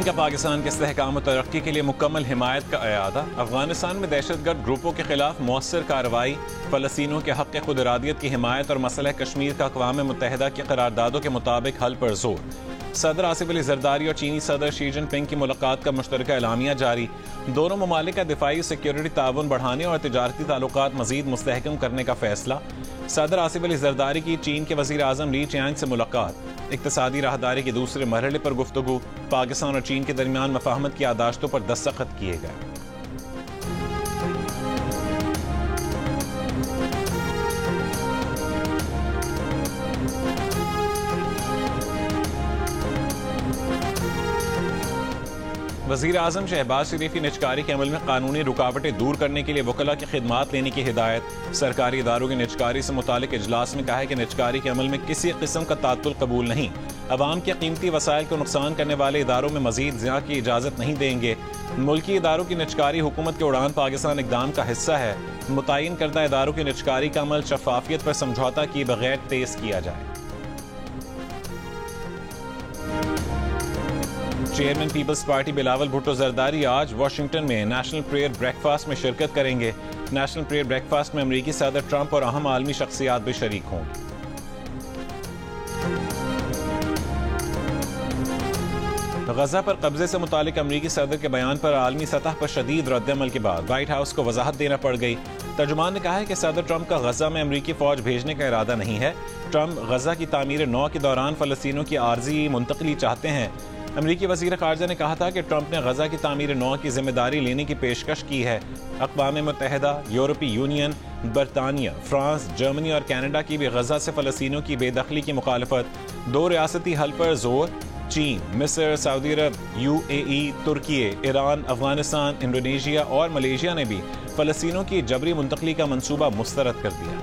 चीन का पाकिस्तान के इस्तेहकाम और तरक्की के लिए मुकम्मल हिमायत का अयादा। अफगानिस्तान में दहशतगर्द ग्रुपों के खिलाफ मौसर कार्रवाई। फ़लस्तीनियों के हक़ खुद इरादियत की हिमायत और मसला कश्मीर का अक़वाम मुत्तहिदा की करारदादों के मुताबिक हल पर जोर। सदर आसिफ अली जरदारी और चीनी सदर शी जिनपिंग की मुलाकात का मुश्तरका एलामिया जारी। दोनों ममालिक का दिफाई सिक्योरिटी ताउन बढ़ाने और तिजारती ताल्लुकात मज़ीद मुस्तहकम करने का फैसला। सदर आसिफ अली जरदारी की चीन के वज़ीर आज़म ली चियांग से मुलाकात। इक़्तिसादी राहदारी के दूसरे मरहले पर गुफ्तगू। पाकिस्तान और चीन के दरमियान मफाहमत की आदाश्तों पर दस्तखत किए गए। वज़ीर आज़म शहबाज शरीफ की निजकारी के अमल में कानूनी रुकावटें दूर करने के लिए वकला की खिदमात लेने की हिदायत। सरकारी इदारों की निजकारी से मुतालिक इजलास में कहा है कि निजकारी के अमल में किसी किस्म का तातुल कबूल नहीं। अवाम के कीमती वसाइल को नुकसान करने वाले इदारों में मजीद ज़िया की इजाज़त नहीं देंगे। मुल्की इदारों की निजकारी हुकूमत के उड़ान पाकिस्तान इकदाम का हिस्सा है। मुतय्यन करदा इदारों की निजकारी का अमल शफाफियत पर समझौता किए बगैर तेज किया जाए। चेयरमैन पीपल्स पार्टी बिलावल भुट्टो जरदारी आज वाशिंगटन में नेशनल प्रेयर ब्रेकफास्ट में शिरकत करेंगे। नेशनल प्रेयर ब्रेकफास्ट में अमरीकी सदर ट्रंप और अहम आलमी शख्सियात भी शरीक होंगी। गजा पर कब्जे से मुतालिक अमरीकी सदर के बयान पर आलमी सतह पर शदीद रद्दअमल के बाद व्हाइट हाउस को वजाहत देना पड़ गई। तर्जुमान ने कहा है कि सदर ट्रंप का गजा में अमरीकी फौज भेजने का इरादा नहीं है। ट्रंप गजा की तामीर नौ के दौरान फलस्तीनियों की आर्जी मुंतकली चाहते हैं। अमरीकी वज़ीर ख़ारजा ने कहा था कि ट्रंप ने गजा की तामीर नौ की जिम्मेदारी लेने की पेशकश की है। अक़वाम मुत्तहिदा, यूरोपीय यूनियन, बरतानिया, फ्रांस, जर्मनी और कनाडा की भी गजा से फ़लस्तीनियों की बेदखली की मुखालफत। दो रियासती हल पर जोर। चीन, मिस्र, सऊदी अरब, UAE, तुर्की, ईरान, अफगानिस्तान, इंडोनेशिया और मलेशिया ने भी फ़लस्तीनियों की जबरी मुंतकली का मंसूबा मुस्तरद कर दिया।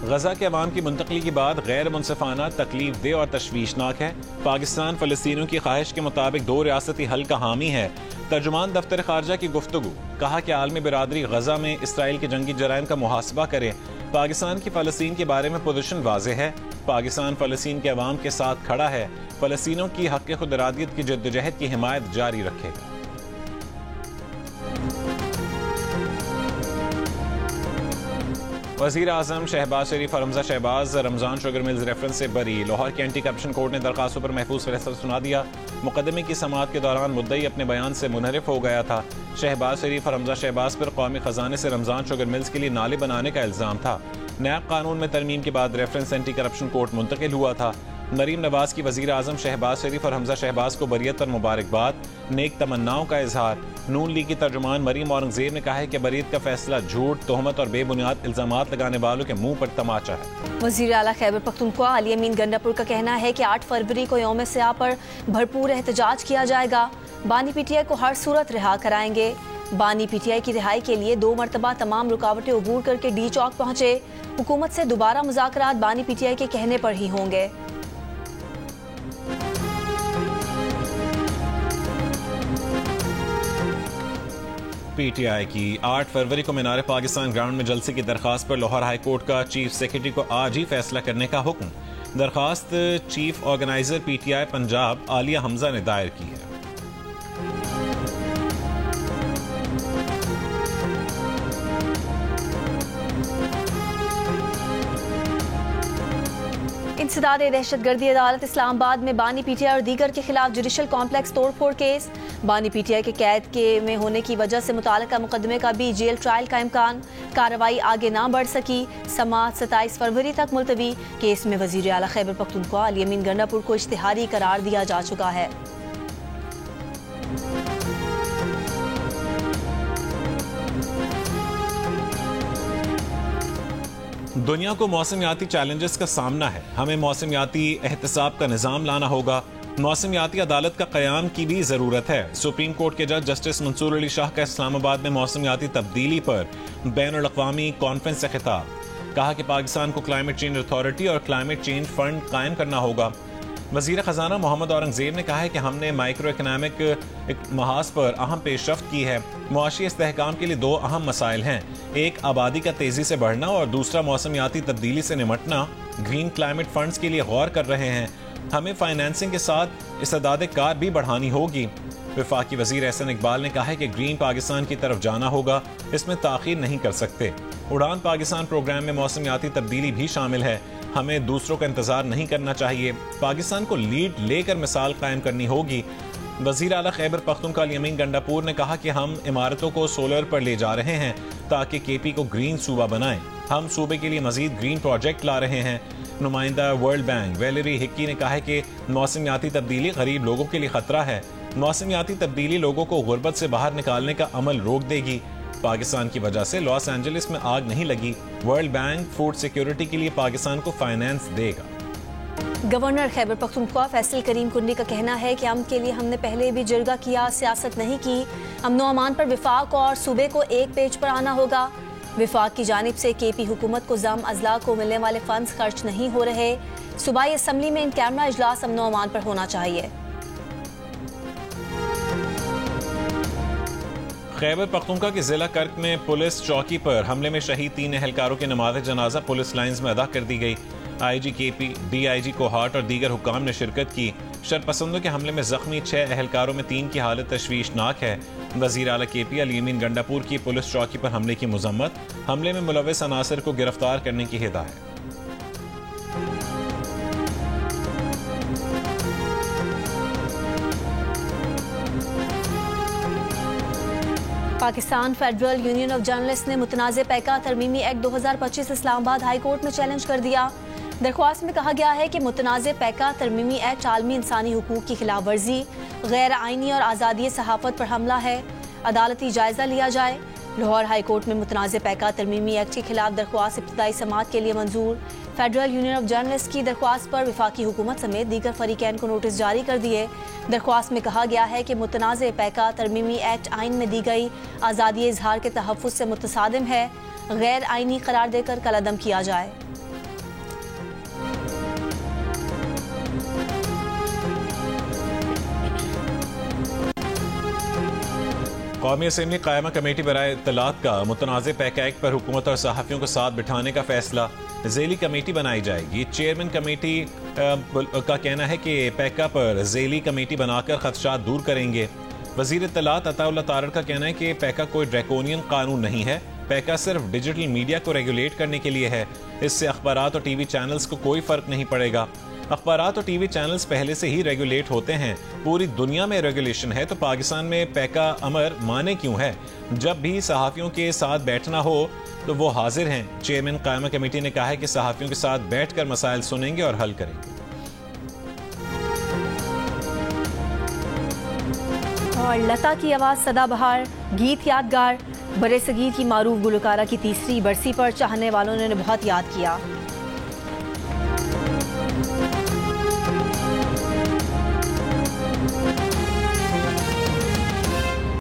गजा के अवाम की मुंतकली के बाद गैर मुनसिफाना, तकलीफ दे और तशवीशनाक है। पाकिस्तान फ़लस्तीनियों की ख्वाहिश के मुताबिक दो रियासती हल का हामी है। तर्जुमान दफ्तर खारजा की गुफ्तगू। कहा कि आलमी बिरादरी गजा में इसराइल के जंगी जराइम का मुहासबा करे। पाकिस्तान की फ़लस्तीन के बारे में पोजीशन वाज़ेह है। पाकिस्तान फ़लस्तीन के अवाम के साथ खड़ा है। फ़लस्तीनियों की हक़ खुद इरादियत की जद्दोजहद की हिमायत जारी रखेगा। वज़ीर आज़म शहबाज शरीफ और Hamza Shahbaz Ramzan sugar mills reference से बरी। लाहौर के एंटी करप्शन कोर्ट ने दरखास्तों पर महफूज फैसला सुना दिया। मुकदमे की समाअत के दौरान मुद्दई अपने बयान से मुनहरिफ हो गया था। शहबाज शरीफ और हमजा शहबाज पर कौमी खजाने से रमज़ान शुगर मिल्स के लिए नाले बनाने का इल्ज़ाम था। नैब कानून में तरमीम के बाद रेफरेंस एंटी करप्शन कोर्ट मुंतकिल हुआ था। मरीम नवाज की वज़ीर आज़म शहबाज शरीफ और हमजा शहबाज को बरियत पर मुबारकबाद, नेक तमन्नाओं का इजहार। नून लीग की तर्जुमान मरीम औरंगजेब ने कहा है कि बरियत का फैसला झूठ, तोहमत और बेबुनियाद इल्जामात लगाने वालों के मुंह पर तमाचा है। वज़ीर आला खैबर पख्तूनख्वा अली अमीन गंडापुर का कहना है कि 8 फरवरी को यौम स्याह पर भरपूर एहतजाज किया जाएगा। बानी PTI को हर सूरत रिहा कराएंगे। बानी PTI की रिहाई के लिए 2 मरतबा तमाम रुकावटें अबूर करके डी चौक पहुंचे। हुकूमत से दोबारा मुज़ाकरात बानी PTI के कहने पर ही होंगे। PTI की 8 फरवरी को मीनार पाकिस्तान ग्राउंड में जलसे की दरखास्त पर लाहौर हाई कोर्ट का चीफ सेक्रेटरी को आज ही फैसला करने का हुक्म। दरखास्त chief organiser PTI Punjab Alia Hamza ने दायर की है। इंसदाद दहशतगर्दी अदालत इस्लामाबाद में बानी PTI और दीगर के खिलाफ जुडिशल कॉम्प्लेक्स तोड़फोड़ केस। बानी PTI के कैद के में होने की वजह से मुताल्लिका मुकदमे का भी जेल ट्रायल का इम्कान। कार्रवाई आगे ना बढ़ सकी। समाअत 27 फरवरी तक मुलतवी। केस में वज़ीर आला खैबर पख्तूनख्वा अली अमीन गंडापुर को इश्तिहारी करार दिया जा चुका है। दुनिया को मौसमियाती चैलेंजेस का सामना है। हमें मौसमियाती एहतसाब का निज़ाम लाना होगा। मौसमियाती अदालत का क़याम की भी ज़रूरत है। सुप्रीम कोर्ट के जज जस्टिस मंसूर अली शाह का इस्लामाबाद में मौसमियाती तब्दीली पर बैनुल अक़वामी कॉन्फ्रेंस से खिताब। कहा कि पाकिस्तान को क्लाइमेट चेंज अथॉरिटी और क्लाइमेट चेंज फंड कायम करना होगा। वज़ीर ख़जाना मोहम्मद औरंगज़ेब ने कहा है कि हमने माइक्रो इकनॉमिक महाज पर अहम पेशरफ्त की है। मुआशी इस्तेहकाम के लिए दो अहम मसाइल हैं, एक आबादी का तेज़ी से बढ़ना और दूसरा मौसमियाती तब्दीली से निमटना। ग्रीन क्लाइमेट फंड्स के लिए गौर कर रहे हैं। हमें फाइनेंसिंग के साथ इस्तेदाद कार भी बढ़ानी होगी। वफाकी वज़ीर एहसन इकबाल ने कहा है कि ग्रीन पाकिस्तान की तरफ जाना होगा, इसमें ताख़ीर नहीं कर सकते। उड़ान पाकिस्तान प्रोग्राम में मौसमियाती तब्दीली भी शामिल है। हमें दूसरों का इंतजार नहीं करना चाहिए, पाकिस्तान को लीड लेकर मिसाल कायम करनी होगी। वज़ीर आला खैबर पख्तूनख्वा अल-यमीन गंडापुर ने कहा कि हम इमारतों को सोलर पर ले जा रहे हैं ताकि केपी को ग्रीन सूबा बनाएं। हम सूबे के लिए मजीद ग्रीन प्रोजेक्ट ला रहे हैं। नुमाइंदा वर्ल्ड बैंक वैलेरी हिक्की ने कहा है कि मौसमियाती तब्दीली गरीब लोगों के लिए खतरा है। मौसमियाती तब्दीली लोगों को गुर्बत से बाहर निकालने का अमल रोक देगी। पाकिस्तान की वजह से लॉस एंजलिस में आग नहीं लगी। वर्ल्ड बैंक फूड सिक्योरिटी के लिए पाकिस्तान को फाइनेंस देगा। गवर्नर खैबर पख्तूनख्वा फैसल करीम कुंडी का कहना है कि अमन के लिए हमने पहले भी जिरगा किया, सियासत नहीं की। अमन व अमान पर विफाक और सूबे को एक पेज पर आना होगा। विफाक की जानिब से केपी हुकूमत को जम अजला को मिलने वाले फंड्स खर्च नहीं हो रहे। सूबाई असम्बली में इन कैमरा इजलास अमन व अमान पर होना चाहिए। खैबर पख्तूनख्वा के जिला कर्क में पुलिस चौकी पर हमले में शहीद 3 एहलकारों की नमाज जनाजा पुलिस लाइन्स में अदा कर दी गई। IG केपी, DIG कोहाट और दीगर हुक्काम ने शिरकत की। शरपसंदों के हमले में जख्मी 6 एहलकारों में 3 की हालत तशवीशनाक है। वज़ीर आला केपी अल-यमीन गंडापुर की पुलिस चौकी पर हमले की मजम्मत, हमले में मुलव्वस अनासर को गिरफ्तार करने की हिदायत। Pakistan federal union of journalist ने मुतनाज़े पैका तरमीमी एक्ट 2025 इस्लामाबाद हाई कोर्ट में चैलेंज कर दिया। दरख्वास्त में कहा गया है कि मुतनाज़े पैका तरमीमी एक्ट आलमी इंसानी हुकूक की खिलाफ वर्जी, गैर आइनी और आज़ादी सहाफ़त पर हमला है। अदालती जायज़ा लिया जाए। लाहौर हाई कोर्ट में मुतनाज़े पैका तरमीमी एक्ट के खिलाफ दरख्वास्त इब्तिदाई समाअत के लिए मंजूर। फेडरल यूनियन ऑफ जर्नलिस्ट की दरख्वास्त पर वफाकी हुकूमत समेत दीगर फरीकैन को नोटिस जारी कर दिए। दरख्वास्त में कहा गया है कि मुतनाज़े पैका तरमीमी एक्ट आइन में दी गई आज़ादी इजहार के तहफ़्फ़ुज़ से मुतसादिम है, गैर आइनी करार देकर कलअदम किया जाए। कौमी असम्बली कायमा कमेटी बराए इत्तलात का मुतनाज़े पैका एक्ट पर हुकूमत और सहाफ़ियों को साथ बिठाने का फैसला। ज़ेली कमेटी बनाई जाएगी। चेयरमैन कमेटी का कहना है कि पैका पर ज़ेली कमेटी बनाकर खदशात दूर करेंगे। वज़ीर इत्तलात अताउल्लाह तारड़ का कहना है कि पैका कोई ड्रैकोनियन कानून नहीं है। पैका सिर्फ डिजिटल मीडिया को रेगुलेट करने के लिए है। इससे अखबारात और टीवी चैनल्स को कोई फ़र्क नहीं पड़ेगा। अखबारात और टीवी चैनल्स पहले से ही रेगुलेट होते हैं। पूरी दुनिया में रेगुलेशन है, तो पाकिस्तान में पैका अमर माने क्यों है? जब भी सहाफ़ियों के साथ बैठना हो तो वो हाजिर हैं। चेयरमैन कायमा कमेटी ने कहा है कि सहाफ़ियों के साथ बैठकर मसाइल सुनेंगे और हल करेंगे। और लता की आवाज़ सदाबहार, गीत यादगार। बरे सगीर की मारूफ गुलकारा की तीसरी बरसी पर चाहने वालों ने बहुत याद किया।